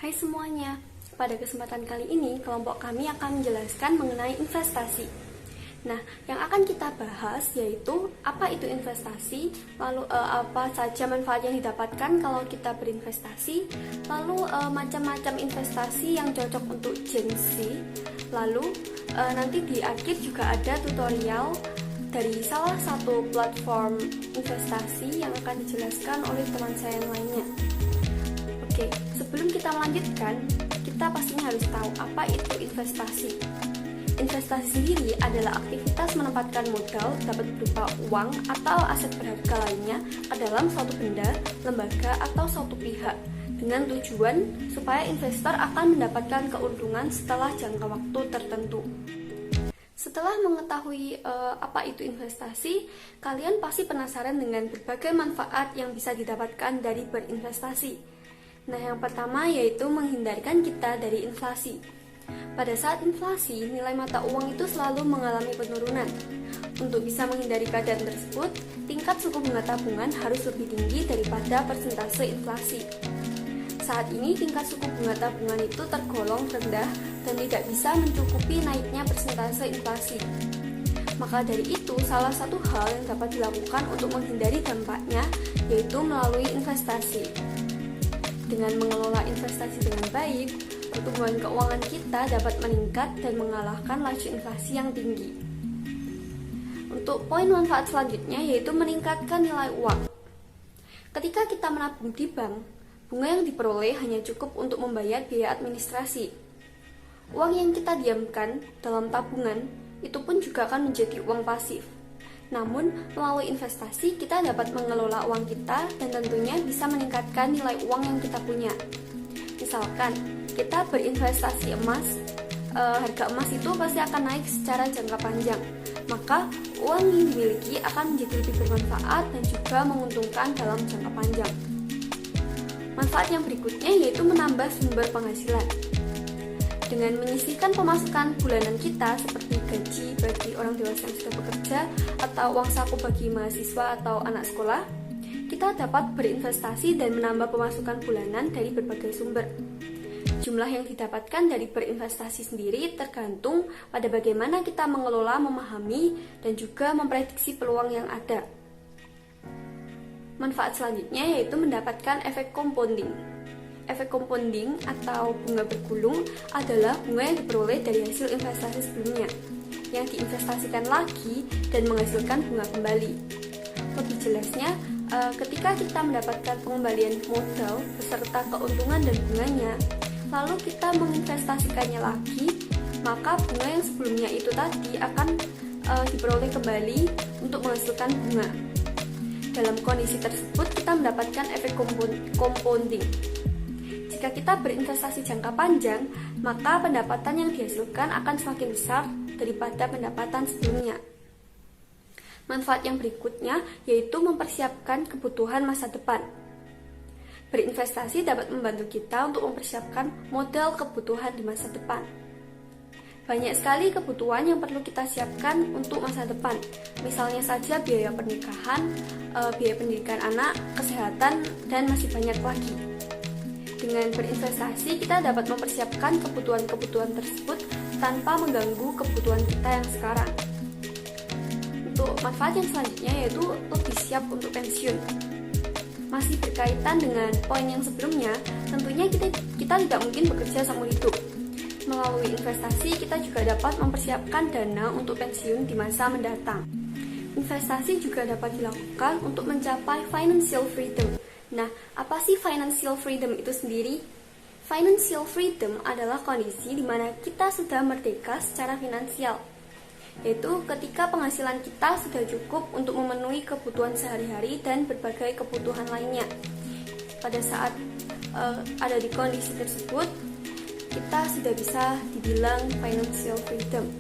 Hai semuanya, pada kesempatan kali ini kelompok kami akan menjelaskan mengenai investasi. Nah, yang akan kita bahas yaitu apa itu investasi, lalu apa saja manfaat yang didapatkan kalau kita berinvestasi, lalu macam-macam investasi yang cocok untuk Gen Z, lalu nanti di akhir juga ada tutorial dari salah satu platform investasi yang akan dijelaskan oleh teman saya yang lainnya. Oke, sebelum kita melanjutkan, kita pastinya harus tahu apa itu investasi. Investasi sendiri adalah aktivitas menempatkan modal dapat berupa uang atau aset berharga lainnya ke dalam suatu benda, lembaga, atau suatu pihak dengan tujuan supaya investor akan mendapatkan keuntungan setelah jangka waktu tertentu. Setelah mengetahui apa itu investasi, kalian pasti penasaran dengan berbagai manfaat yang bisa didapatkan dari berinvestasi. Nah, yang pertama yaitu menghindarkan kita dari inflasi. Pada saat inflasi, nilai mata uang itu selalu mengalami penurunan. Untuk bisa menghindari keadaan tersebut, tingkat suku bunga tabungan harus lebih tinggi daripada persentase inflasi. Saat ini, tingkat suku bunga tabungan itu tergolong rendah dan tidak bisa mencukupi naiknya persentase inflasi. Maka dari itu, salah satu hal yang dapat dilakukan untuk menghindari dampaknya yaitu melalui investasi. Dengan mengelola investasi dengan baik, pertumbuhan keuangan kita dapat meningkat dan mengalahkan laju inflasi yang tinggi. Untuk poin manfaat selanjutnya yaitu meningkatkan nilai uang. Ketika kita menabung di bank, bunga yang diperoleh hanya cukup untuk membayar biaya administrasi. Uang yang kita diamkan dalam tabungan itu pun juga akan menjadi uang pasif. Namun, melalui investasi kita dapat mengelola uang kita dan tentunya bisa meningkatkan nilai uang yang kita punya. Misalkan, kita berinvestasi emas, harga emas itu pasti akan naik secara jangka panjang. Maka, uang yang dimiliki akan menjadi lebih bermanfaat dan juga menguntungkan dalam jangka panjang. Manfaat yang berikutnya yaitu menambah sumber penghasilan. Dengan menyisihkan pemasukan bulanan kita seperti gaji bagi orang dewasa yang sudah bekerja atau uang saku bagi mahasiswa atau anak sekolah, kita dapat berinvestasi dan menambah pemasukan bulanan dari berbagai sumber. Jumlah yang didapatkan dari berinvestasi sendiri tergantung pada bagaimana kita mengelola, memahami, dan juga memprediksi peluang yang ada. Manfaat selanjutnya yaitu mendapatkan efek compounding. Efek compounding atau bunga bergulung adalah bunga yang diperoleh dari hasil investasi sebelumnya yang diinvestasikan lagi dan menghasilkan bunga kembali. Lebih jelasnya, ketika kita mendapatkan pengembalian modal beserta keuntungan dan bunganya, lalu kita menginvestasikannya lagi, maka bunga yang sebelumnya itu tadi akan diperoleh kembali untuk menghasilkan bunga. Dalam kondisi tersebut, kita mendapatkan efek compounding. Jika kita berinvestasi jangka panjang, maka pendapatan yang dihasilkan akan semakin besar daripada pendapatan sebelumnya. Manfaat yang berikutnya yaitu mempersiapkan kebutuhan masa depan. Berinvestasi dapat membantu kita untuk mempersiapkan modal kebutuhan di masa depan. Banyak sekali kebutuhan yang perlu kita siapkan untuk masa depan. Misalnya saja biaya pernikahan, biaya pendidikan anak, kesehatan, dan masih banyak lagi. Dengan berinvestasi, kita dapat mempersiapkan kebutuhan-kebutuhan tersebut tanpa mengganggu kebutuhan kita yang sekarang. Untuk manfaat yang selanjutnya yaitu lebih siap untuk pensiun. Masih berkaitan dengan poin yang sebelumnya, tentunya kita tidak mungkin bekerja seumur hidup. Melalui investasi, kita juga dapat mempersiapkan dana untuk pensiun di masa mendatang. Investasi juga dapat dilakukan untuk mencapai financial freedom. Nah, apa sih financial freedom itu sendiri? Financial freedom adalah kondisi di mana kita sudah merdeka secara finansial, yaitu ketika penghasilan kita sudah cukup untuk memenuhi kebutuhan sehari-hari dan berbagai kebutuhan lainnya. Pada saat ada di kondisi tersebut, kita sudah bisa dibilang financial freedom.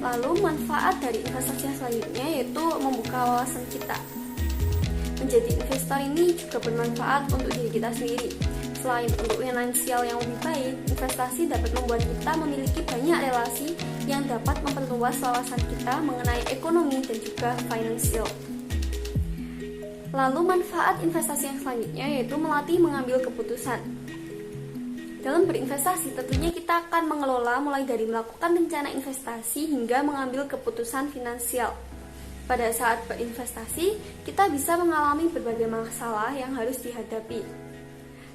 Lalu manfaat dari investasi yang selanjutnya yaitu membuka wawasan kita. Menjadi investor ini juga bermanfaat untuk diri kita sendiri. Selain untuk finansial yang lebih baik, investasi dapat membuat kita memiliki banyak relasi yang dapat memperluas wawasan kita mengenai ekonomi dan juga finansial. Lalu manfaat investasi yang selanjutnya yaitu melatih mengambil keputusan. Dalam berinvestasi, tentunya kita akan mengelola mulai dari melakukan rencana investasi hingga mengambil keputusan finansial. Pada saat berinvestasi, kita bisa mengalami berbagai masalah yang harus dihadapi.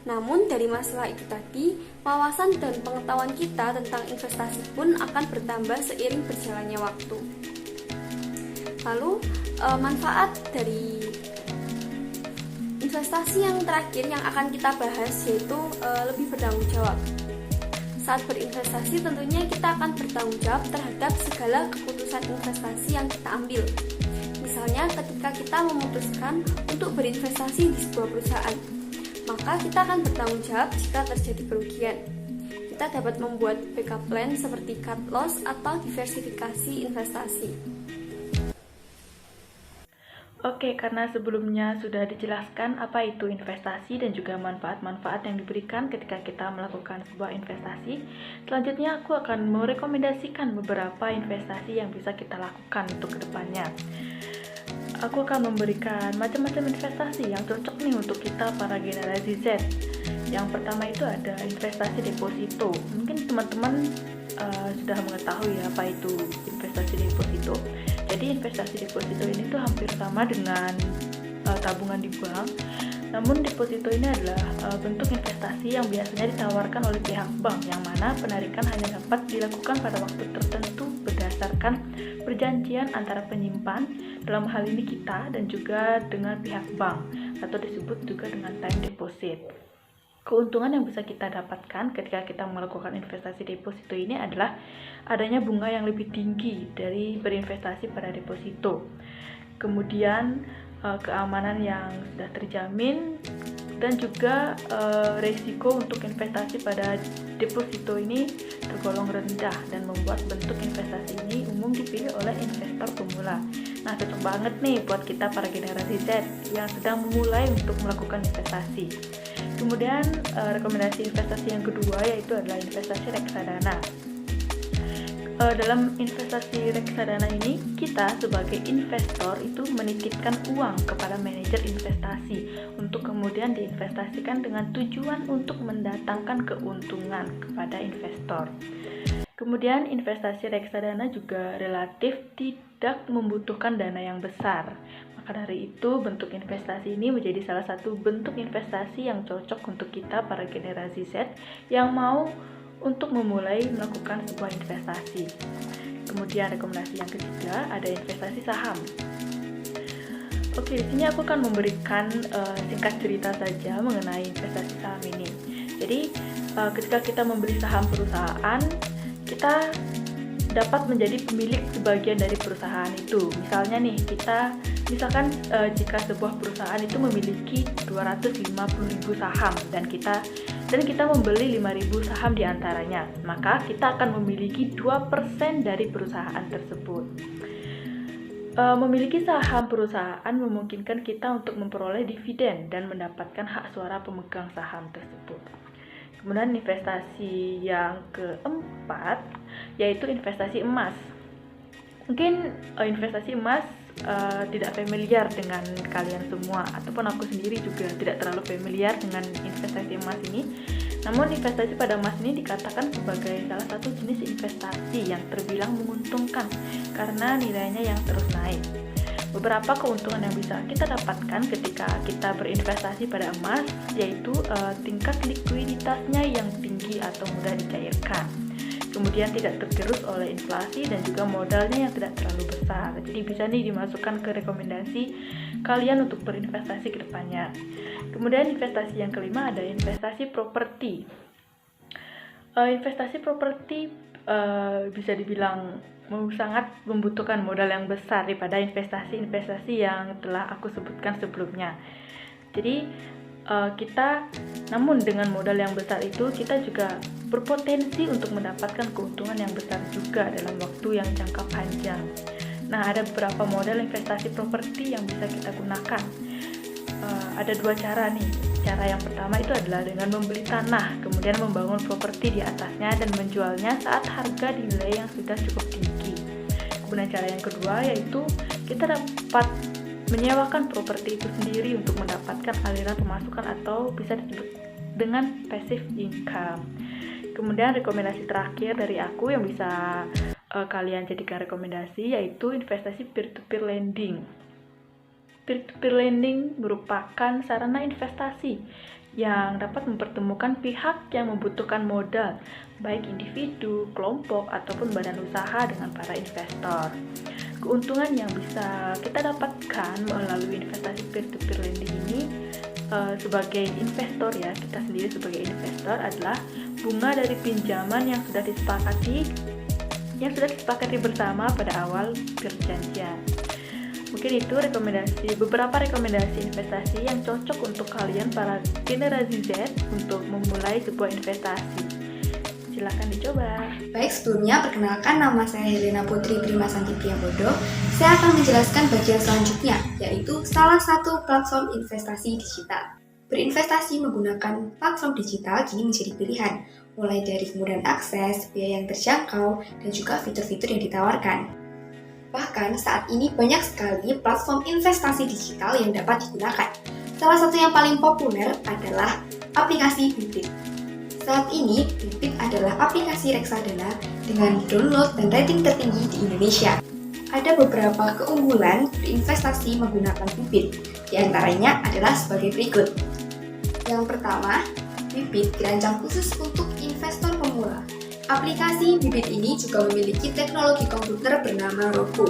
Namun dari masalah itu tadi, wawasan dan pengetahuan kita tentang investasi pun akan bertambah seiring berjalannya waktu. Lalu, manfaat dari investasi yang terakhir yang akan kita bahas yaitu lebih bertanggung jawab. Saat berinvestasi tentunya kita akan bertanggung jawab terhadap segala keputusan investasi yang kita ambil. Misalnya ketika kita memutuskan untuk berinvestasi di sebuah perusahaan, maka kita akan bertanggung jawab jika terjadi kerugian. Kita dapat membuat backup plan seperti cut loss atau diversifikasi investasi. Oke, karena sebelumnya sudah dijelaskan apa itu investasi dan juga manfaat-manfaat yang diberikan ketika kita melakukan sebuah investasi, selanjutnya aku akan merekomendasikan beberapa investasi yang bisa kita lakukan untuk kedepannya. Aku akan memberikan macam-macam investasi yang cocok nih untuk kita para generasi Z. Yang pertama itu ada investasi deposito. Mungkin teman-teman sudah mengetahui apa itu investasi deposito. Jadi investasi deposito ini tuh hampir sama dengan tabungan di bank. Namun deposito ini adalah bentuk investasi yang biasanya ditawarkan oleh pihak bank, yang mana penarikan hanya dapat dilakukan pada waktu tertentu berdasarkan perjanjian antara penyimpan, dalam hal ini kita, dan juga dengan pihak bank, atau disebut juga dengan time deposit. Keuntungan yang bisa kita dapatkan ketika kita melakukan investasi deposito ini adalah adanya bunga yang lebih tinggi dari berinvestasi pada deposito. Kemudian keamanan yang sudah terjamin, dan juga resiko untuk investasi pada deposito ini tergolong rendah dan membuat bentuk investasi ini umum dipilih oleh investor pemula. Nah, cocok banget nih buat kita para generasi Z yang sedang memulai untuk melakukan investasi. Kemudian rekomendasi investasi yang kedua yaitu adalah investasi reksadana. Dalam investasi reksadana ini, kita sebagai investor itu menitipkan uang kepada manajer investasi untuk kemudian diinvestasikan dengan tujuan untuk mendatangkan keuntungan kepada investor. Kemudian investasi reksadana juga relatif tidak membutuhkan dana yang besar. Maka dari itu, bentuk investasi ini menjadi salah satu bentuk investasi yang cocok untuk kita para generasi Z yang mau untuk memulai melakukan sebuah investasi. Kemudian rekomendasi yang ketiga ada investasi saham. Oke, di sini aku akan memberikan singkat cerita saja mengenai investasi saham ini. Jadi, ketika kita membeli saham perusahaan, kita dapat menjadi pemilik sebagian dari perusahaan itu. Misalnya nih, misalkan jika sebuah perusahaan itu memiliki 250.000 saham dan kita membeli 5.000 saham di antaranya, maka kita akan memiliki 2% dari perusahaan tersebut. Memiliki saham perusahaan memungkinkan kita untuk memperoleh dividen dan mendapatkan hak suara pemegang saham tersebut. Kemudian investasi yang keempat yaitu investasi emas. Mungkin investasi emas tidak familiar dengan kalian semua, ataupun aku sendiri juga tidak terlalu familiar dengan investasi emas ini. Namun investasi pada emas ini dikatakan sebagai salah satu jenis investasi yang terbilang menguntungkan karena nilainya yang terus naik. Beberapa keuntungan yang bisa kita dapatkan ketika kita berinvestasi pada emas yaitu tingkat likuiditasnya yang tinggi atau mudah dicairkan. Kemudian tidak tergerus oleh inflasi dan juga modalnya yang tidak terlalu besar. Jadi bisa nih dimasukkan ke rekomendasi kalian untuk berinvestasi ke depannya. Kemudian investasi yang kelima ada investasi properti. Investasi properti bisa dibilang sangat membutuhkan modal yang besar daripada investasi-investasi yang telah aku sebutkan sebelumnya. Jadi namun dengan modal yang besar itu kita juga berpotensi untuk mendapatkan keuntungan yang besar juga dalam waktu yang jangka panjang. Nah, ada beberapa model investasi properti yang bisa kita gunakan. Ada dua cara nih. Cara yang pertama itu adalah dengan membeli tanah, kemudian membangun properti di atasnya dan menjualnya saat harga nilai yang sudah cukup tinggi. Kemudian cara yang kedua yaitu kita dapat menyewakan properti itu sendiri untuk mendapatkan aliran pemasukan atau bisa disebut dengan passive income. Kemudian rekomendasi terakhir dari aku yang bisa kalian jadikan rekomendasi yaitu investasi peer-to-peer lending. Peer-to-peer lending merupakan sarana investasi yang dapat mempertemukan pihak yang membutuhkan modal, baik individu, kelompok, ataupun badan usaha dengan para investor. Keuntungan yang bisa kita dapatkan melalui investasi peer-to-peer lending ini sebagai investor ya, kita sendiri sebagai investor adalah bunga dari pinjaman yang sudah disepakati bersama pada awal perjanjian. Mungkin itu beberapa rekomendasi investasi yang cocok untuk kalian para generasi Z untuk memulai sebuah investasi. Silakan dicoba. Baik, sebelumnya perkenalkan, nama saya Helena Putri Primasanti Priambodo. Saya akan menjelaskan bagian selanjutnya, yaitu salah satu platform investasi digital. Berinvestasi menggunakan platform digital kini menjadi pilihan, mulai dari kemudahan akses, biaya yang terjangkau, dan juga fitur-fitur yang ditawarkan. Bahkan saat ini banyak sekali platform investasi digital yang dapat digunakan. Salah satu yang paling populer adalah aplikasi Bybit. Saat ini, Bybit adalah aplikasi reksadana dengan download dan rating tertinggi di Indonesia. Ada beberapa keunggulan berinvestasi menggunakan Bybit, di antaranya adalah sebagai berikut. Yang pertama, Bybit dirancang khusus untuk investor pemula. Aplikasi Bybit ini juga memiliki teknologi komputer bernama Roku,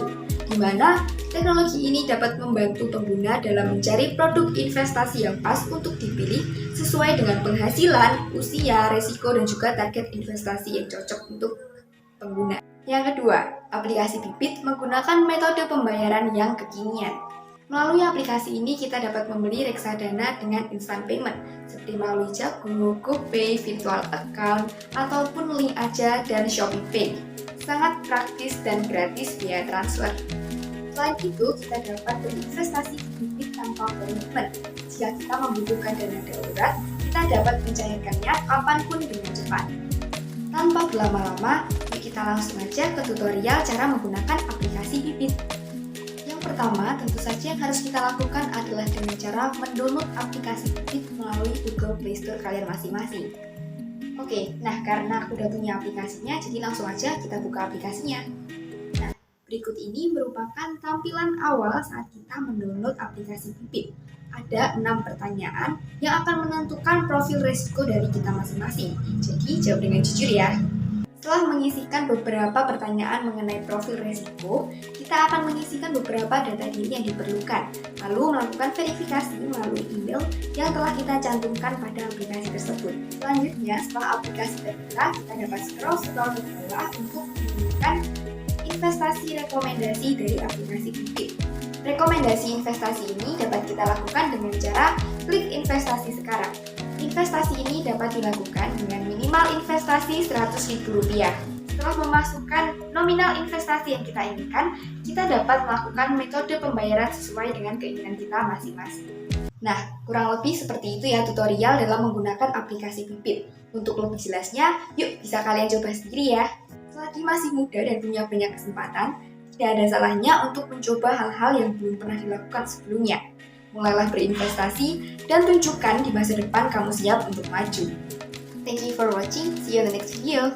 di mana teknologi ini dapat membantu pengguna dalam mencari produk investasi yang pas untuk dipilih sesuai dengan penghasilan, usia, resiko, dan juga target investasi yang cocok untuk pengguna. Yang kedua, aplikasi Bybit menggunakan metode pembayaran yang kekinian. Melalui aplikasi ini kita dapat membeli reksadana dengan instant payment seperti melalui Jago, GoPay, virtual account, ataupun Link Aja dan ShopeePay. Sangat praktis dan gratis biaya transfer. Selain itu, kita dapat berinvestasi di Bybit tanpa komitmen. Jika kita membutuhkan dana darurat, kita dapat mencairkannya kapanpun dengan cepat. Tanpa berlama-lama, yuk kita langsung aja ke tutorial cara menggunakan aplikasi Bybit. Pertama, tentu saja yang harus kita lakukan adalah dengan cara mendownload aplikasi Bybit melalui Google Play Store kalian masing-masing. Oke, nah karena aku udah punya aplikasinya, jadi langsung aja kita buka aplikasinya. Nah, berikut ini merupakan tampilan awal saat kita mendownload aplikasi Bybit. Ada 6 pertanyaan yang akan menentukan profil risiko dari kita masing-masing. Jadi, jawab dengan jujur ya. Setelah mengisikan beberapa pertanyaan mengenai profil risiko, kita akan mengisikan beberapa data diri yang diperlukan, lalu melakukan verifikasi melalui email yang telah kita cantumkan pada aplikasi tersebut. Selanjutnya, setelah aplikasi terbuka, kita dapat scroll ke bawah untuk menemukan investasi rekomendasi dari aplikasi Bybit. Rekomendasi investasi ini dapat kita lakukan dengan cara klik investasi sekarang. Investasi ini dapat dilakukan dengan minimal investasi Rp100.000. Setelah memasukkan nominal investasi yang kita inginkan, kita dapat melakukan metode pembayaran sesuai dengan keinginan kita masing-masing. Nah, kurang lebih seperti itu ya tutorial dalam menggunakan aplikasi Bybit. Untuk lebih jelasnya, yuk bisa kalian coba sendiri ya. Selagi masih muda dan punya banyak kesempatan, tidak ada salahnya untuk mencoba hal-hal yang belum pernah dilakukan sebelumnya. Mulailah berinvestasi dan tunjukkan di masa depan kamu siap untuk maju. Thank you for watching. See you in the next video.